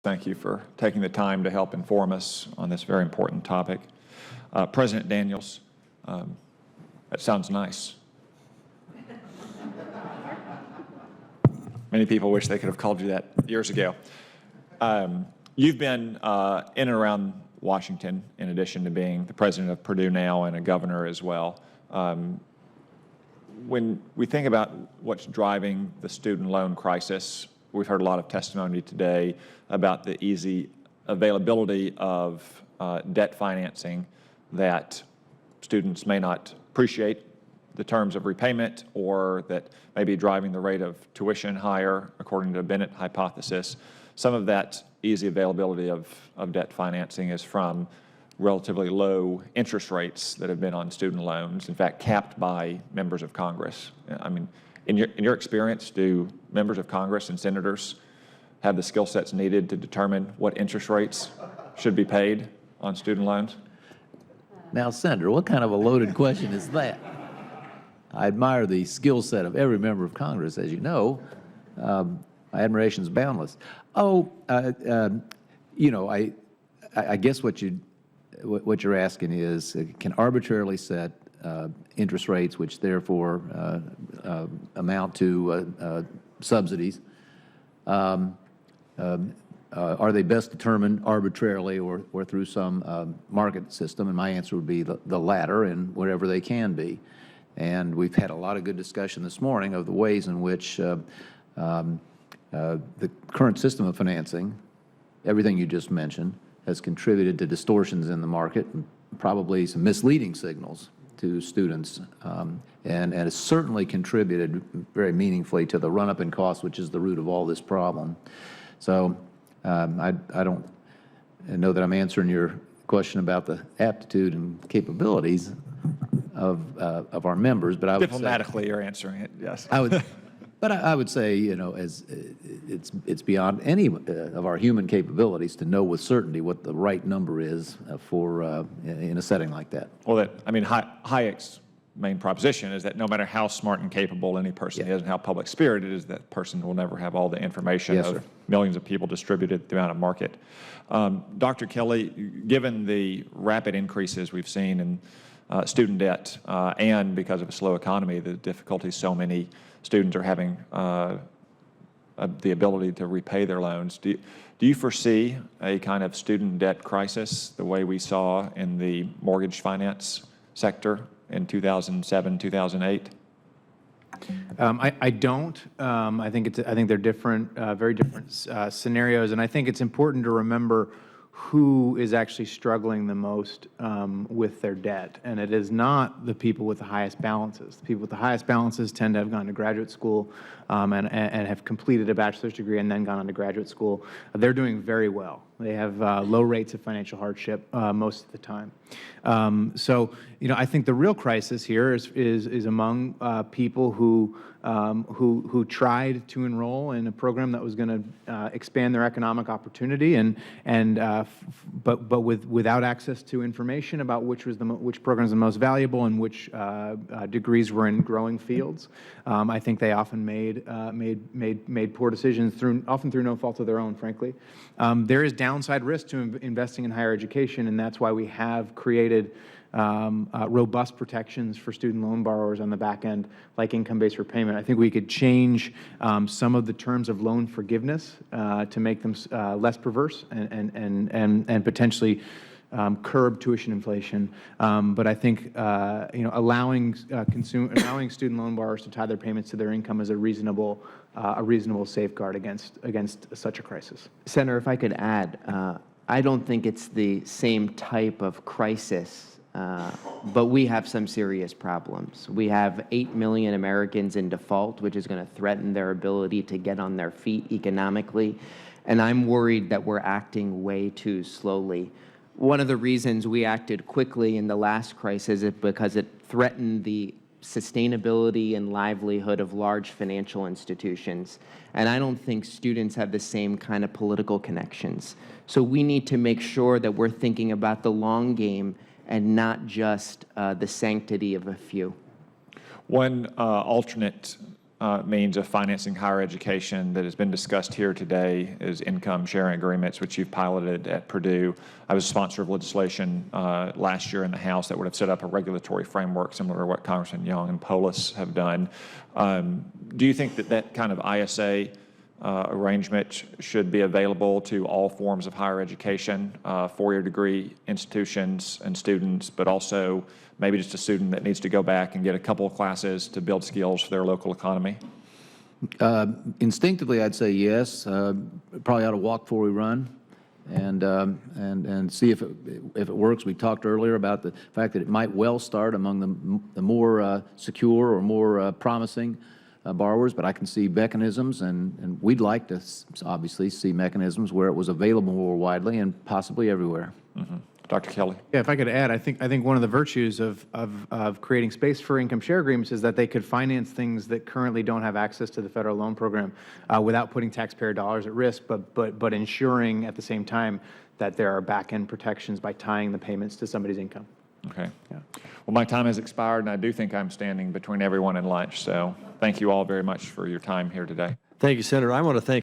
Thank you for taking the time to help inform us on this very important topic. President Daniels, that sounds nice. Many people wish they could have called you that years ago. You've been in and around Washington, in addition to being the president of Purdue now and a governor as well. When we think about what's driving the student loan crisis, we've heard a lot of testimony today about the easy availability of debt financing that students may not appreciate the terms of repayment, or that may be driving the rate of tuition higher, according to the Bennett hypothesis. Some of that easy availability of debt financing is from relatively low interest rates that have been on student loans, in fact, capped by members of Congress. I mean, in your experience, do members of Congress and senators have the skill sets needed to determine what interest rates should be paid on student loans? Now, Senator, what kind of a loaded question is that? I admire the skill set of every member of Congress, as you know. My admiration is boundless. You know, I guess what you're asking is, can arbitrarily set interest rates, which therefore amount to subsidies, are they best determined arbitrarily or through some market system? And my answer would be the latter, and whatever they can be. And we've had a lot of good discussion this morning of the ways in which the current system of financing, everything you just mentioned, has contributed to distortions in the market and probably some misleading signals to students, and has certainly contributed very meaningfully to the run-up in costs, which is the root of all this problem. So I don't know that I'm answering your question about the aptitude and capabilities of our members, but I would diplomatically, you're answering it. Yes. But I would say, you know, as it's beyond any of our human capabilities to know with certainty what the right number is for in a setting like that. Well, I mean, Hayek's main proposition is that no matter how smart and capable any person is and how public-spirited is, that person will never have all the information of millions of people distributed throughout a market. Dr. Kelly, given the rapid increases we've seen in student debt, and because of a slow economy, the difficulties so many students are having the ability to repay their loans, do you foresee a kind of student debt crisis the way we saw in the mortgage finance sector in 2007, 2008? I don't. I think they're different, very different scenarios, and I think it's important to remember who is actually struggling the most with their debt. And it is not the people with the highest balances. The people with the highest balances tend to have gone to graduate school and have completed a bachelor's degree and then gone on to graduate school. They're doing very well. They have low rates of financial hardship most of the time. So, you know, I think the real crisis here is among people who tried to enroll in a program that was going to expand their economic opportunity, but without access to information about which program is the most valuable and which degrees were in growing fields. I think they often made poor decisions often through no fault of their own, frankly. There is downside risk to investing in higher education, and that's why we have created robust protections for student loan borrowers on the back end, like income-based repayment. I think we could change some of the terms of loan forgiveness to make them less perverse and potentially curb tuition inflation. But I think you know, allowing student loan borrowers to tie their payments to their income is a reasonable safeguard against such a crisis. Senator, if I could add, I don't think it's the same type of crisis. But we have some serious problems. We have 8 million Americans in default, which is going to threaten their ability to get on their feet economically. And I'm worried that we're acting way too slowly. One of the reasons we acted quickly in the last crisis is because it threatened the sustainability and livelihood of large financial institutions. And I don't think students have the same kind of political connections. So we need to make sure that we're thinking about the long game and not just the sanctity of a few. One alternate means of financing higher education that has been discussed here today is income sharing agreements, which you've piloted at Purdue. I was a sponsor of legislation last year in the House that would have set up a regulatory framework similar to what Congressman Young and Polis have done. Do you think that that kind of ISA arrangement should be available to all forms of higher education, four-year degree institutions and students, but also maybe just a student that needs to go back and get a couple of classes to build skills for their local economy? Instinctively, I'd say yes. Probably ought to walk before we run, and see if it works. We talked earlier about the fact that it might well start among the more secure or more promising borrowers, but I can see mechanisms, and we'd like to obviously see mechanisms where it was available more widely and possibly everywhere. Mm-hmm. Dr. Kelly? Yeah, if I could add, I think one of the virtues of creating space for income share agreements is that they could finance things that currently don't have access to the federal loan program without putting taxpayer dollars at risk, but ensuring at the same time that there are back-end protections by tying the payments to somebody's income. Okay. Yeah. Well, my time has expired, and I do think I'm standing between everyone and lunch, so thank you all very much for your time here today. Thank you, Senator. I want to thank